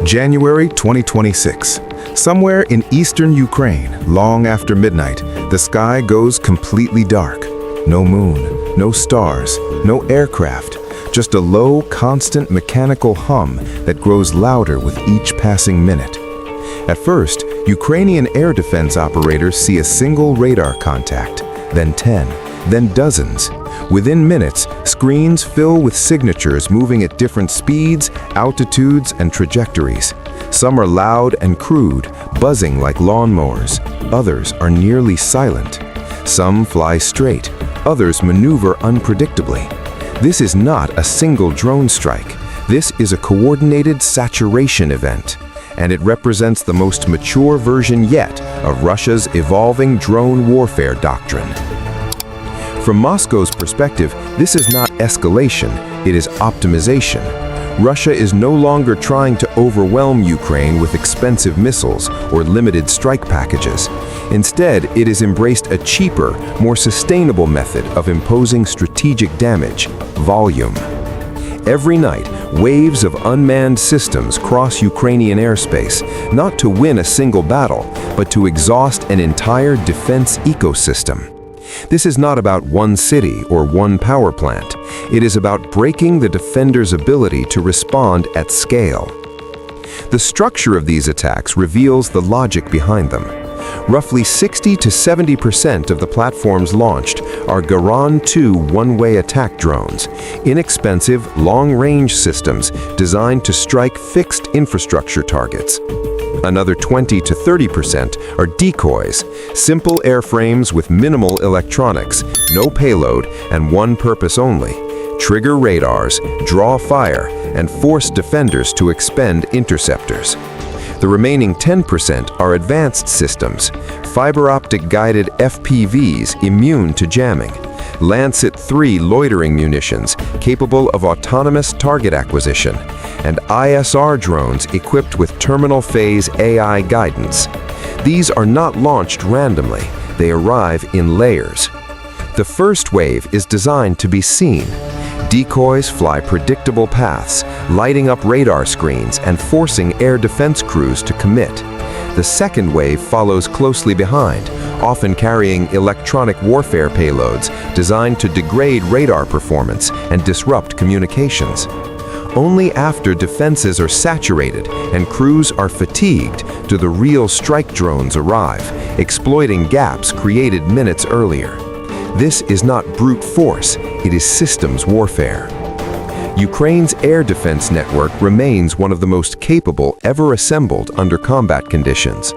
January 2026. Somewhere in eastern Ukraine, long after midnight, the sky goes completely dark. No moon, no stars, no aircraft, just a low, constant mechanical hum that grows louder with each passing minute. At first, Ukrainian air defense operators see a single radar contact, then 10, then dozens. Within minutes, screens fill with signatures moving at different speeds, altitudes, and trajectories. Some are loud and crude, buzzing like lawnmowers. Others are nearly silent. Some fly straight. Others maneuver unpredictably. This is not a single drone strike. This is a coordinated saturation event, and it represents the most mature version yet of Russia's evolving drone warfare doctrine. From Moscow's perspective, this is not escalation, it is optimization. Russia is no longer trying to overwhelm Ukraine with expensive missiles or limited strike packages. Instead, it has embraced a cheaper, more sustainable method of imposing strategic damage: volume. Every night, waves of unmanned systems cross Ukrainian airspace, not to win a single battle, but to exhaust an entire defense ecosystem. This is not about one city or one power plant. It is about breaking the defender's ability to respond at scale. The structure of these attacks reveals the logic behind them. Roughly 60 to 70% of the platforms launched are Garan 2 one-way attack drones, inexpensive, long-range systems designed to strike fixed infrastructure targets. Another 20 to 30% are decoys, simple airframes with minimal electronics, no payload, and one purpose only: trigger radars, draw fire, and force defenders to expend interceptors. The remaining 10% are advanced systems, fiber optic guided FPVs immune to jamming, Lancet 3 loitering munitions capable of autonomous target acquisition, and ISR drones equipped with terminal phase AI guidance. These are not launched randomly, they arrive in layers. The first wave is designed to be seen. Decoys fly predictable paths, lighting up radar screens and forcing air defense crews to commit. The second wave follows closely behind, often carrying electronic warfare payloads designed to degrade radar performance and disrupt communications. Only after defenses are saturated and crews are fatigued do the real strike drones arrive, exploiting gaps created minutes earlier. This is not brute force, it is systems warfare. Ukraine's air defense network remains one of the most capable ever assembled under combat conditions.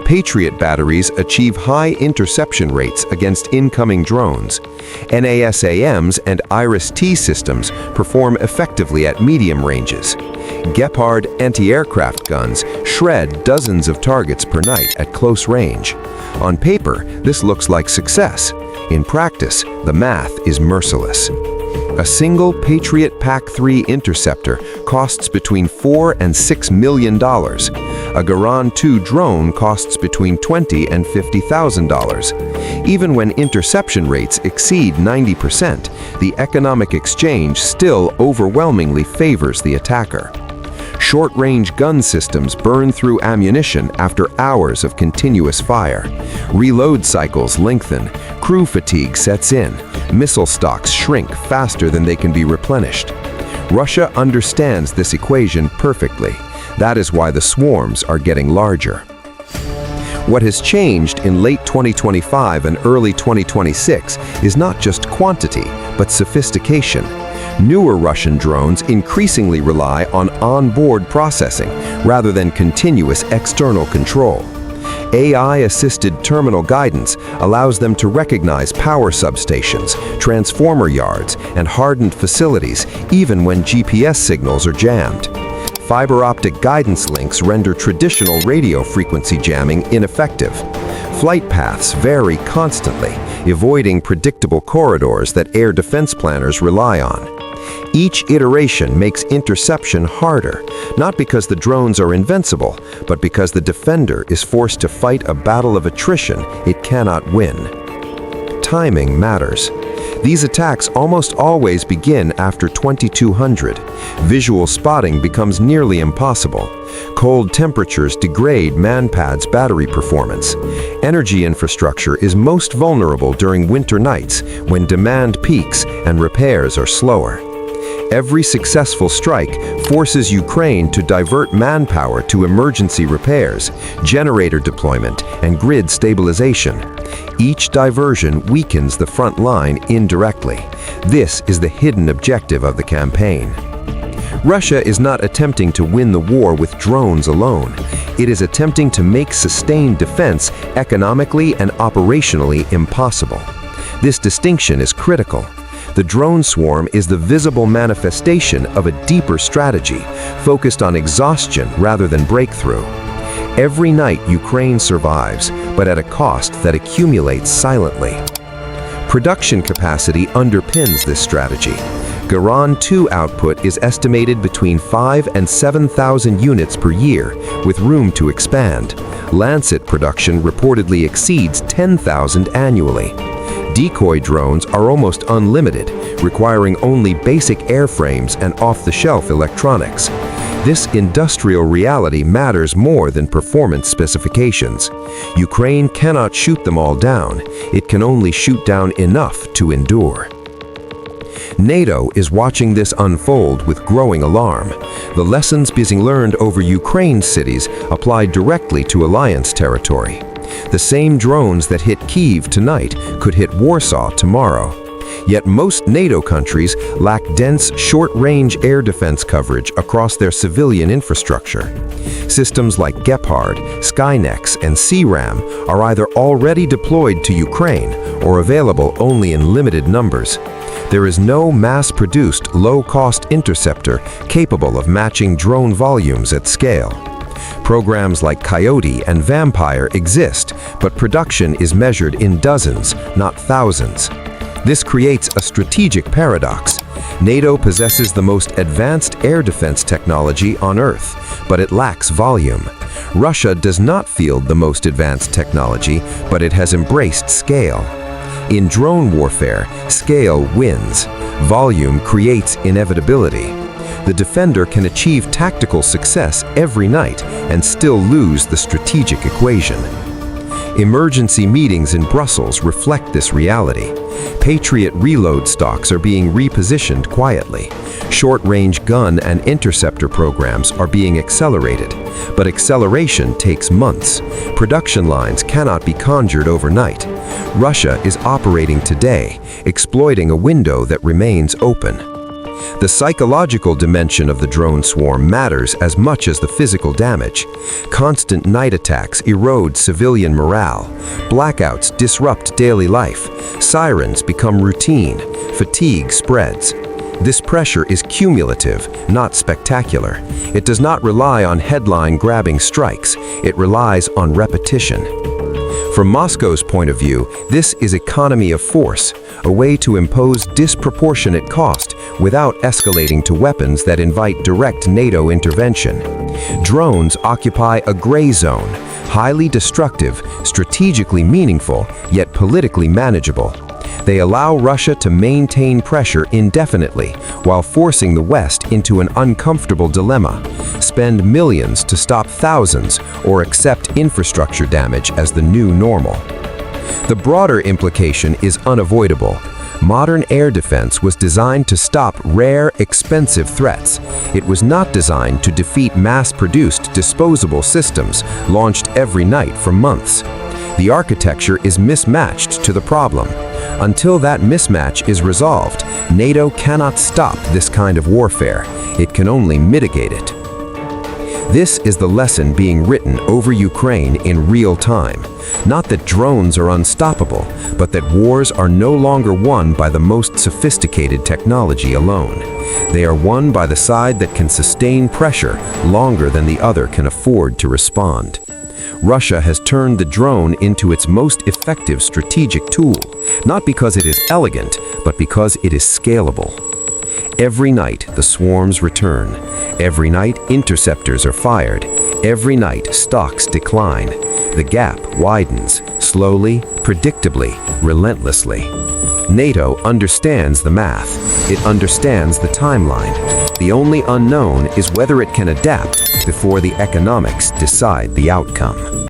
Patriot batteries achieve high interception rates against incoming drones. NASAMS and IRIS-T systems perform effectively at medium ranges. Gepard anti-aircraft guns shred dozens of targets per night at close range. On paper, this looks like success. In practice, the math is merciless. A single Patriot PAC-3 interceptor costs between $4 and $6 million. A Garan 2 drone costs between $20,000 and $50,000. Even when interception rates exceed 90%, the economic exchange still overwhelmingly favors the attacker. Short-range gun systems burn through ammunition after hours of continuous fire. Reload cycles lengthen, crew fatigue sets in, missile stocks shrink faster than they can be replenished. Russia understands this equation perfectly. That is why the swarms are getting larger. What has changed in late 2025 and early 2026 is not just quantity, but sophistication. Newer Russian drones increasingly rely on onboard processing rather than continuous external control. AI-assisted terminal guidance allows them to recognize power substations, transformer yards, and hardened facilities even when GPS signals are jammed. Fiber optic guidance links render traditional radio frequency jamming ineffective. Flight paths vary constantly, avoiding predictable corridors that air defense planners rely on. Each iteration makes interception harder, not because the drones are invincible, but because the defender is forced to fight a battle of attrition it cannot win. Timing matters. These attacks almost always begin after 2200. Visual spotting becomes nearly impossible. Cold temperatures degrade manpad's battery performance. Energy infrastructure is most vulnerable during winter nights when demand peaks and repairs are slower. Every successful strike forces Ukraine to divert manpower to emergency repairs, generator deployment, and grid stabilization. Each diversion weakens the front line indirectly. This is the hidden objective of the campaign. Russia is not attempting to win the war with drones alone. It is attempting to make sustained defense economically and operationally impossible. This distinction is critical. The drone swarm is the visible manifestation of a deeper strategy, focused on exhaustion rather than breakthrough. Every night Ukraine survives, but at a cost that accumulates silently. Production capacity underpins this strategy. Garan 2 output is estimated between 5 and 7,000 units per year, with room to expand. Lancet production reportedly exceeds 10,000 annually. Decoy drones are almost unlimited, requiring only basic airframes and off-the-shelf electronics. This industrial reality matters more than performance specifications. Ukraine cannot shoot them all down. It can only shoot down enough to endure. NATO is watching this unfold with growing alarm. The lessons being learned over Ukraine's cities apply directly to alliance territory. The same drones that hit Kyiv tonight could hit Warsaw tomorrow. Yet most NATO countries lack dense, short-range air defense coverage across their civilian infrastructure. Systems like Gepard, Skynex, and CRAM are either already deployed to Ukraine or available only in limited numbers. There is no mass-produced, low-cost interceptor capable of matching drone volumes at scale. Programs like Coyote and Vampire exist, but production is measured in dozens, not thousands. This creates a strategic paradox. NATO possesses the most advanced air defense technology on Earth, but it lacks volume. Russia does not field the most advanced technology, but it has embraced scale. In drone warfare, scale wins. Volume creates inevitability. The defender can achieve tactical success every night and still lose the strategic equation. Emergency meetings in Brussels reflect this reality. Patriot reload stocks are being repositioned quietly. Short-range gun and interceptor programs are being accelerated, but acceleration takes months. Production lines cannot be conjured overnight. Russia is operating today, exploiting a window that remains open. The psychological dimension of the drone swarm matters as much as the physical damage. Constant night attacks erode civilian morale. Blackouts disrupt daily life. Sirens become routine. Fatigue spreads. This pressure is cumulative, not spectacular. It does not rely on headline-grabbing strikes. It relies on repetition. From Moscow's point of view, this is economy of force, a way to impose disproportionate cost without escalating to weapons that invite direct NATO intervention. Drones occupy a gray zone, highly destructive, strategically meaningful, yet politically manageable. They allow Russia to maintain pressure indefinitely while forcing the West into an uncomfortable dilemma: spend millions to stop thousands or accept infrastructure damage as the new normal. The broader implication is unavoidable. Modern air defense was designed to stop rare, expensive threats. It was not designed to defeat mass-produced, disposable systems launched every night for months. The architecture is mismatched to the problem. Until that mismatch is resolved, NATO cannot stop this kind of warfare. It can only mitigate it. This is the lesson being written over Ukraine in real time. Not that drones are unstoppable, but that wars are no longer won by the most sophisticated technology alone. They are won by the side that can sustain pressure longer than the other can afford to respond. Russia has turned the drone into its most effective strategic tool, not because it is elegant, but because it is scalable. Every night, the swarms return. Every night, interceptors are fired. Every night, stocks decline. The gap widens, slowly, predictably, relentlessly. NATO understands the math. It understands the timeline. The only unknown is whether it can adapt before the economics decide the outcome.